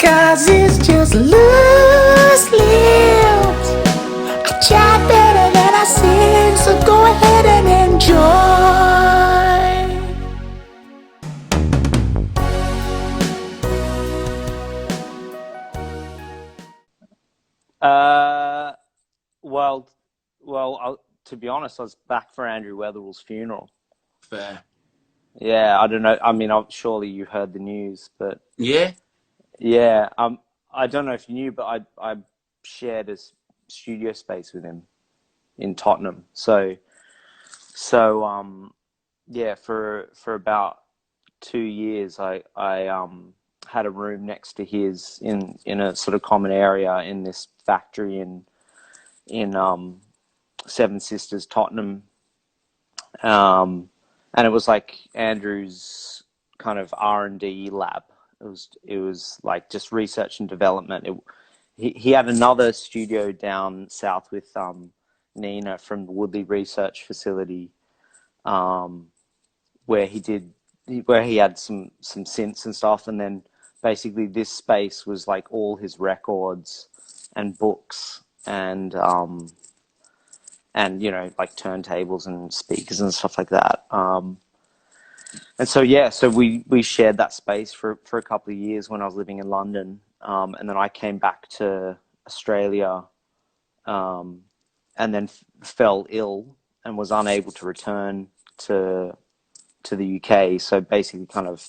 'cause it's just loose lips. I chat better than I sing, so go ahead and enjoy. Uh, well, to be honest, I was back for Andrew Weatherall's funeral. Fair. Yeah, I don't know. I mean, surely you heard the news, but Yeah. yeah, I don't know if you knew, but I shared a studio space with him in Tottenham. So yeah, for about 2 years, I had a room next to his in a sort of common area in this factory in Seven Sisters, Tottenham. And it was like Andrew's kind of R&D lab. It was like just research and development. He had another studio down south with Nina from the Woodley Research Facility, um, where he had some synths and stuff, and then basically this space was like all his records and books and like turntables and speakers and stuff like that. And so yeah, so we shared that space for a couple of years when I was living in London, and then I came back to Australia, and then fell ill and was unable to return to the UK. So basically, kind of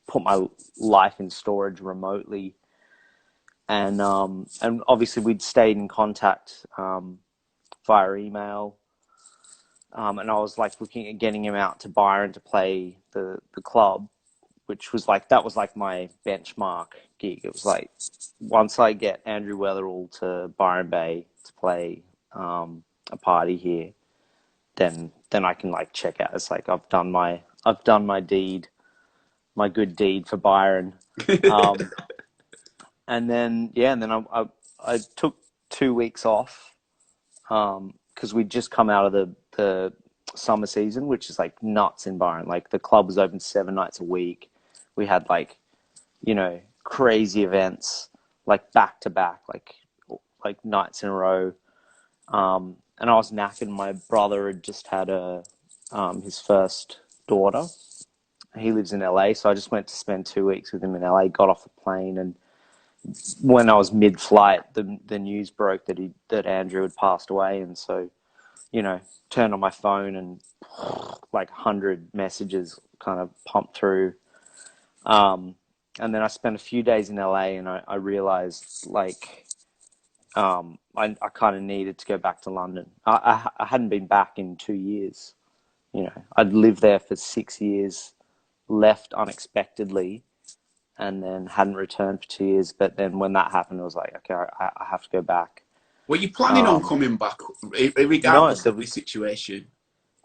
put my life in storage remotely, and obviously we'd stayed in contact via email. And I was like looking at getting him out to Byron to play the club, which was like, that was like my benchmark gig. It was like, once I get Andrew Weatherall to Byron Bay to play a party here, then I can like check out. It's like I've done my deed, my good deed for Byron. And then I took 2 weeks off because we'd just come out of the summer season, which is like nuts in Byron. Like the club was open 7 nights a week. We had like, crazy events, like back to back, like nights in a row. And I was knackered. My brother had just had his first daughter. He lives in LA, so I just went to spend 2 weeks with him in LA. Got off the plane, and when I was mid-flight, the news broke that Andrew had passed away, and so turned on my phone and like 100 messages kind of pumped through. And then I spent a few days in LA, and I realized like I kind of needed to go back to London. I hadn't been back in 2 years. I'd lived there for 6 years, left unexpectedly, and then hadn't returned for 2 years. But then when that happened, it was like, okay, I have to go back. Were you planning on coming back, regardless of the situation?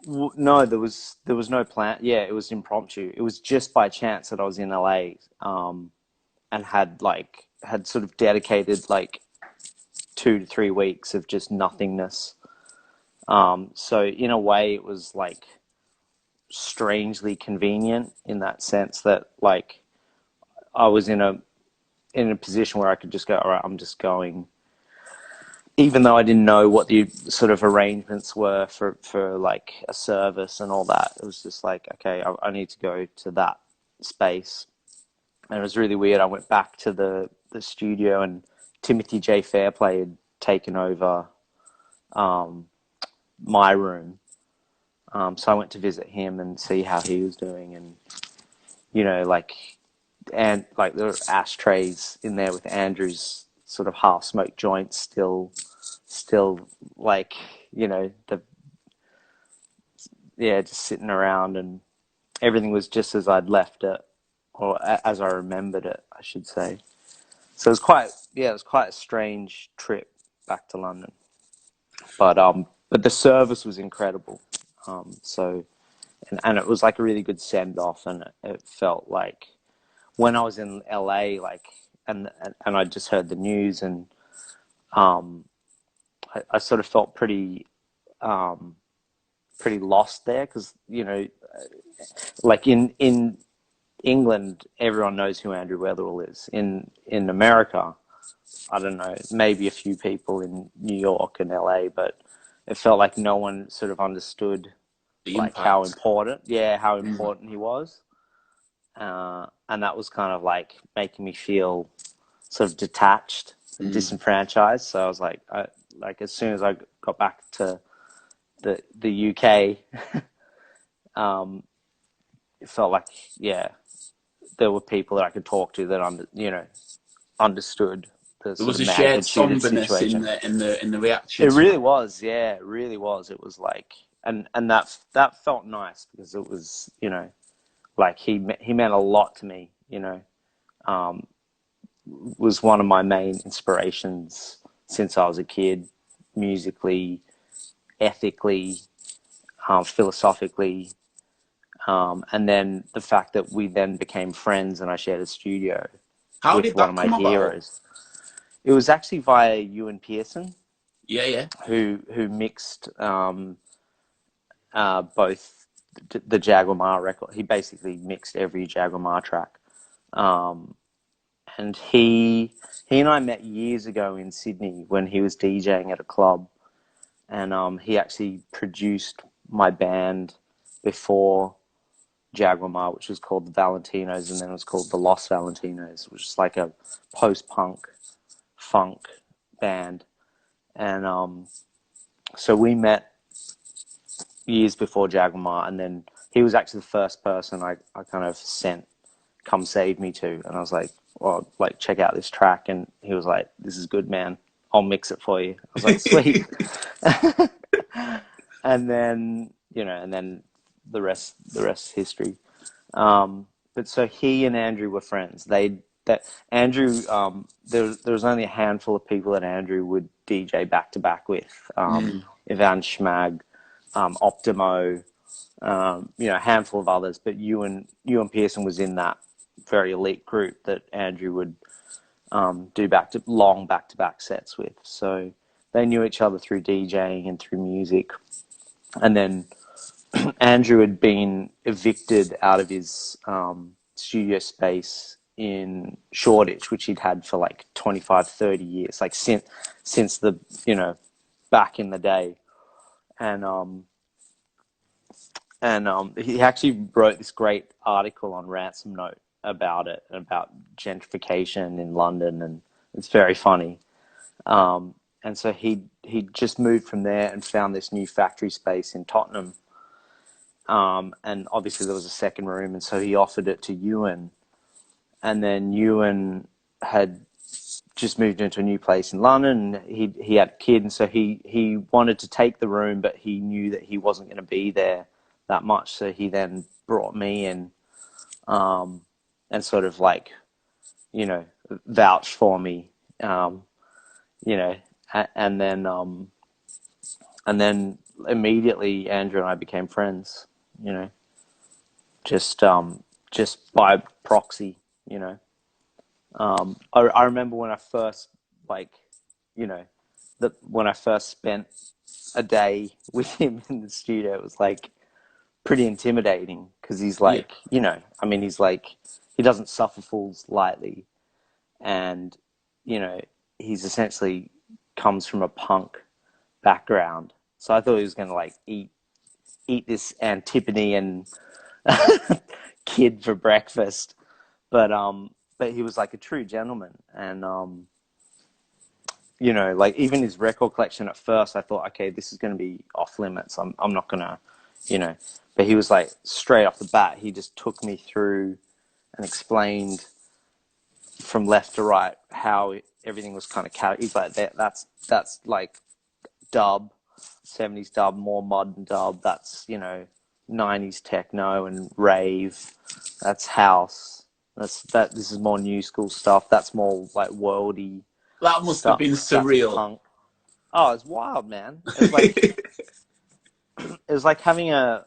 No, there was no plan. Yeah, it was impromptu. It was just by chance that I was in LA, and had sort of dedicated like 2 to 3 weeks of just nothingness. So in a way, it was like strangely convenient in that sense that like I was in a position where I could just go, all right, I'm just going, even though I didn't know what the sort of arrangements were for like a service and all that. It was just like, okay, I need to go to that space. And it was really weird. I went back to the studio, and Timothy J. Fairplay had taken over my room. So I went to visit him and see how he was doing, and and like there were ashtrays in there with Andrew's sort of half smoked joints still like just sitting around, and everything was just as I'd left it, or as I remembered it, I should say. So it was quite a strange trip back to London, but the service was incredible. So and it was like a really good send off, and it felt like when I was in LA, like and I just heard the news, and I sort of felt pretty lost there, because like in England, everyone knows who Andrew Weatherall is. In America, I don't know, maybe a few people in New York and LA, but it felt like no one sort of understood like how important he was. And that was kind of like making me feel sort of detached and disenfranchised. So I was like, as soon as I got back to the UK, it felt like, there were people that I could talk to that understood the There sort was of a shared magnitude of the somberness situation. in the reaction. It really was, yeah, it really was. It was like, and that felt nice because it was, like he meant a lot to me. Was one of my main inspirations since I was a kid, musically, ethically, philosophically, and then the fact that we then became friends and I shared a studio with one of my heroes. It was actually via Ewan Pearson. Yeah. Who mixed both the Jaguar record. He basically mixed every Jaguar track. And he and I met years ago in Sydney when he was DJing at a club, and he actually produced my band before Jaguar, which was called the Valentinos, and then it was called the Los Valentinos, which is like a post-punk funk band. And so we met years before Jaguar, and then he was actually the first person I kind of sent Come Save Me to, and I was like, well, like, check out this track, and he was like, this is good, man, I'll mix it for you. I was like, sweet. And then the rest is history. But so he and Andrew were friends. Andrew, there was only a handful of people that Andrew would DJ back to back with. Ivan Schmag, Optimo, a handful of others, but Ewan Pearson was in that very elite group that Andrew would do long back-to-back sets with. So they knew each other through DJing and through music. And then Andrew had been evicted out of his studio space in Shoreditch, which he'd had for like 25, 30 years, like since the, back in the day. And he actually wrote this great article on Ransom Note about it, about gentrification in London, and it's very funny. And so he just moved from there and found this new factory space in Tottenham. And obviously there was a second room, and so he offered it to Ewan. And then Ewan had just moved into a new place in London, and he had a kid, and so he wanted to take the room, but he knew that he wasn't going to be there that much, so he then brought me in, and sort of like, vouched for me, and then immediately Andrew and I became friends, just by proxy, I remember when I first, when I first spent a day with him in the studio, it was like pretty intimidating because he's like, he's like, he doesn't suffer fools lightly, and he's essentially comes from a punk background, so I thought he was going to like eat this Antipodean kid for breakfast, but he was like a true gentleman, and like even his record collection at first, I thought, okay, this is going to be off limits. I'm not gonna, but he was like straight off the bat. He just took me through and explained from left to right how everything was kind of he's like, that's like dub, 70s dub, more modern dub. That's 90s techno and rave. That's house. This is more new school stuff. That's more like worldy. That must have been surreal. Punk. Oh, it's wild, man. It's like it was like having my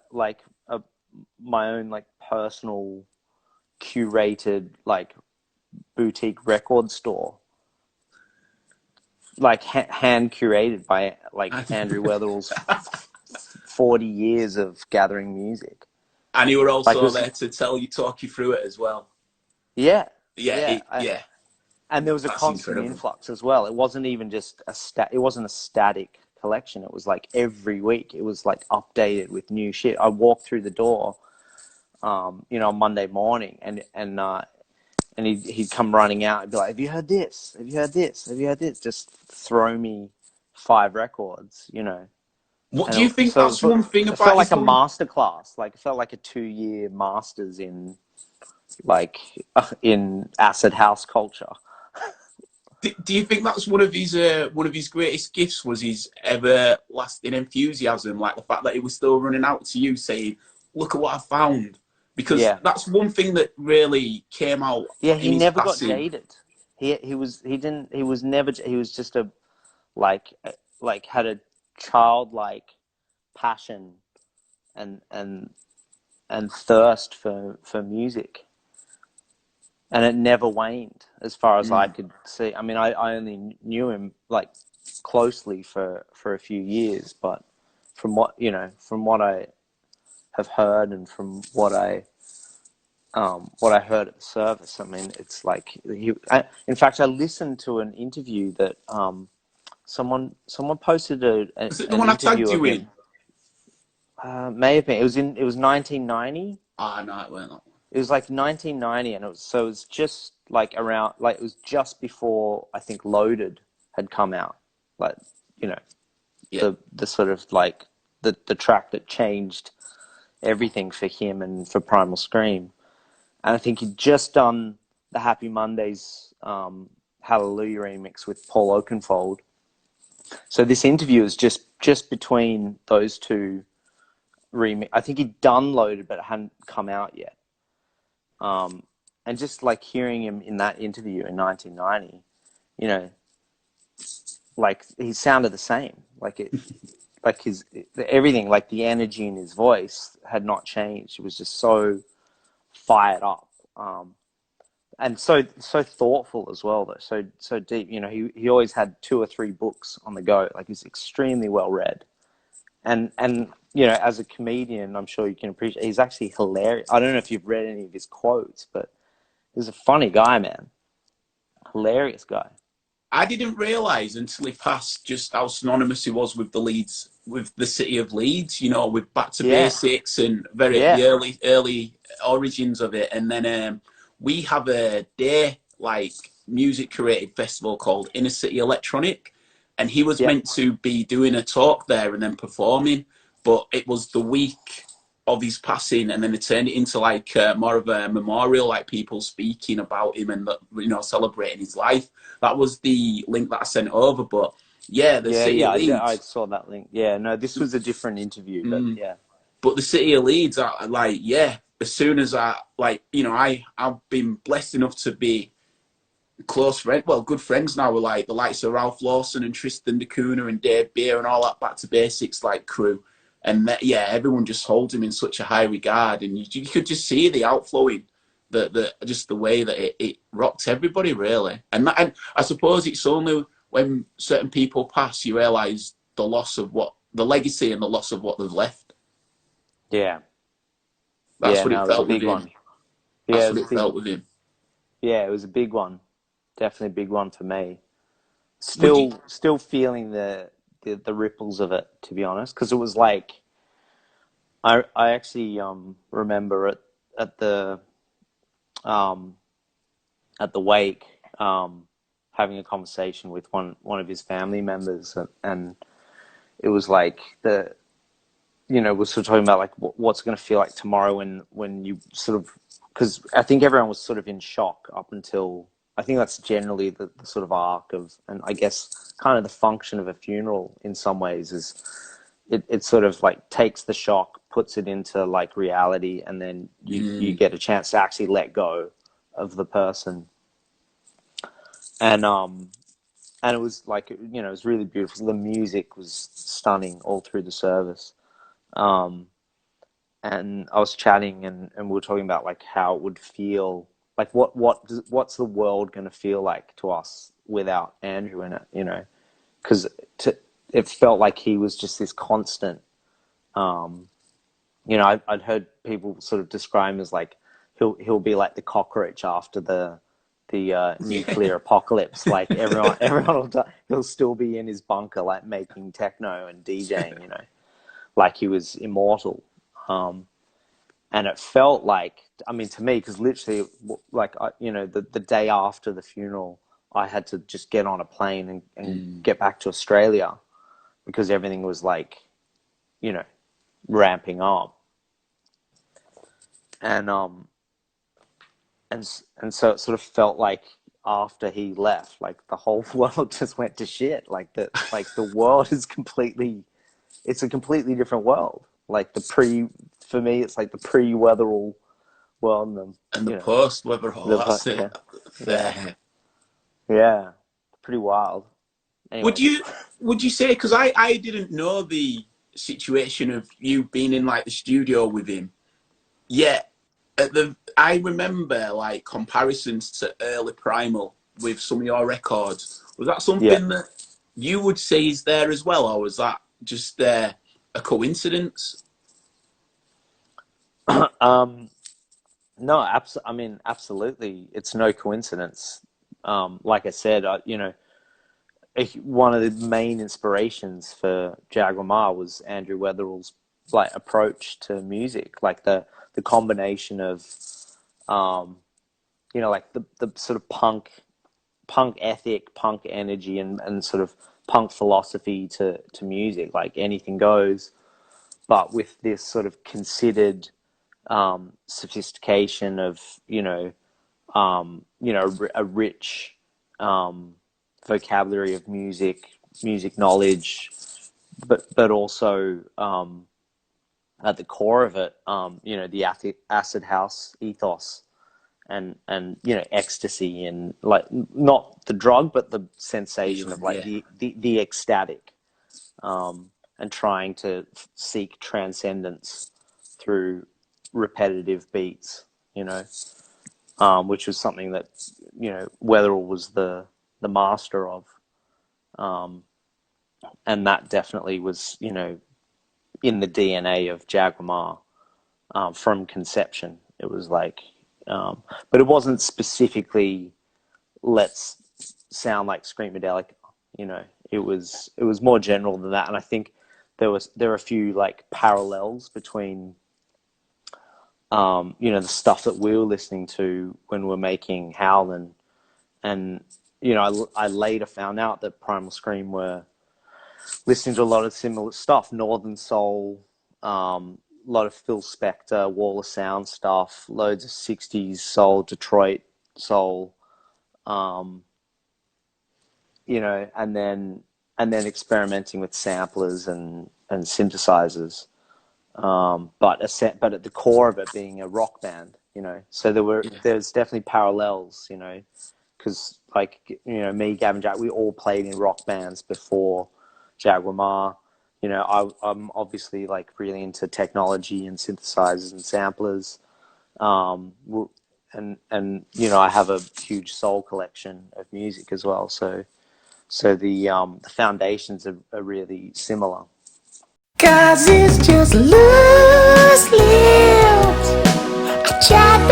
own like personal curated like boutique record store, like hand curated by like Andrew Weatherall's 40 years of gathering music. And you were Like it also was, there to talk you through it as well. yeah, Yeah, yeah. yeah. And there was a That's constant incredible. influx as well. It wasn't even just it wasn't a static collection. It was like every week it was like updated with new shit. I walked through the door, on Monday morning, and he'd come running out and be like, "Have you heard this? Have you heard this? Have you heard this?" Just throw me 5 records, What do And you think so that's one thing it felt about like his a own? master class. Like it felt like a 2-year masters in like in acid house culture. Do you think that's one of his greatest gifts was his everlasting enthusiasm, like the fact that he was still running out to you saying, "Look at what I found," because Yeah. that's one thing that really came out Yeah, in he his never got passing. jaded. He was never, he was just a like had a childlike passion and thirst for music, and it never waned as far as I Mm. could see. I mean, I only knew him like closely for a few years, but from what I have heard and from what I heard at the service, I mean, it's like in fact, I listened to an interview that someone posted Was it the an one I interview tagged of you in? him. May have been. It was 1990. Ah, no, it weren't that one. It was like 1990, and it was just like around, like it was just before I think Loaded had come out, like you know Yeah. the sort of like the track that changed everything for him and for Primal Scream. And I think he'd just done the Happy Mondays Hallelujah remix with Paul Oakenfold. So this interview is just between those two remix. I think he'd done Loaded, but it hadn't come out yet. And just like hearing him in that interview in 1990, you know, like he sounded the same. Like his everything, like the energy in his voice had not changed. It was just so fired up. And so thoughtful as well, though. So deep. He always had 2 or 3 books on the go. Like he's extremely well read, and as a comedian, I'm sure you can appreciate. He's actually hilarious. I don't know if you've read any of his quotes, but he's a funny guy, man. Hilarious guy. I didn't realise until he passed just how synonymous he was with the Leeds, with the city of Leeds. With back to Yeah, basics and the yeah, early origins of it. And then we have a day like music created festival called Inner City Electronic, and he was yep, meant to be doing a talk there and then performing, but it was the week of his passing, and then they turned it into like more of a memorial, like people speaking about him and celebrating his life. That was the link that I sent over. But yeah, the yeah, city yeah. of I Leeds. saw that link. Yeah, no, this was a different interview, but Mm, yeah, but the city of Leeds, like, yeah. As soon as I've been blessed enough to be good friends now with like the likes of Ralph Lawson and Tristan da Cunha and Dave Beer and all that back to basics like crew. And yeah, everyone just holds him in such a high regard, and you could just see the outflowing, just the way that it rocked everybody really. And I suppose it's only when certain people pass you realise the legacy and the loss of what they've left. yeah, That's yeah. what No, it it was a felt with big him. one. Yeah, That's it what was a it big. felt with him. Yeah, it was a big one. Definitely a big one for me. Would you? Still feeling the ripples of it, to be honest, because it was like I actually remember at the um at the wake having a conversation with one of his family members, and it was like we're sort of talking about like what's it going to feel like tomorrow when you sort of, because I think everyone was sort of in shock up until, I think that's generally the sort of arc of, and I guess kind of the function of a funeral in some ways is it sort of like takes the shock, puts it into like reality, and then you Mm, get a chance to actually let go of the person. And it was like, it was really beautiful. The music was stunning all through the service. Um, and I was chatting, and we were talking about like how it would feel, like what's the world going to feel like to us without Andrew in it, because it felt like he was just this constant, I'd heard people sort of describe him as like he'll be like the cockroach after the nuclear apocalypse. Like everyone will die. He'll still be in his bunker, like making techno and DJing. Like he was immortal. And it felt like, I mean, to me, because literally, like, the day after the funeral, I had to just get on a plane and get back to Australia because everything was like, ramping up. And so it sort of felt like after he left, like the whole world just went to shit. Like the world is it's a completely different world. Like for me, it's like the pre-Weatherall world and the post-Weatherall. That's it. Yeah. Yeah, pretty wild. Anyway. Would you say, because I didn't know the situation of you being in like the studio with him, yet I remember like comparisons to early Primal with some of your records. Was that something that you would say is there as well, or was that just a coincidence? No, I mean, absolutely, it's no coincidence. Like I said, one of the main inspirations for Jaguar Ma was Andrew Weatherall's like approach to music, like the combination of, like the sort of punk ethic, punk energy, and sort of punk philosophy to music, like anything goes, but with this sort of considered sophistication of a rich vocabulary of music knowledge, but also at the core of it, the acid house ethos and ecstasy, and like not the drug but the sensation of like the ecstatic, and trying to seek transcendence through repetitive beats, which was something that Weatherall was the master of, and that definitely was in the DNA of Jaguar Ma from conception. It was like, but it wasn't specifically let's sound like Screamadelic. It was more general than that, and I think there are a few like parallels between the stuff that we were listening to when we're making Howlin', and I later found out that Primal Scream were listening to a lot of similar stuff, Northern Soul, a lot of Phil Spector, Wall of Sound stuff, loads of 60s soul, Detroit soul, and then experimenting with samplers and synthesizers. But at the core of it being a rock band, so there's definitely parallels, because like, me, Gavin, Jack, we all played in rock bands before Jaguar Ma. I'm obviously like really into technology and synthesizers and samplers. And I have a huge soul collection of music as well. So the foundations are really similar. 'Cause it's just loose lips. I tried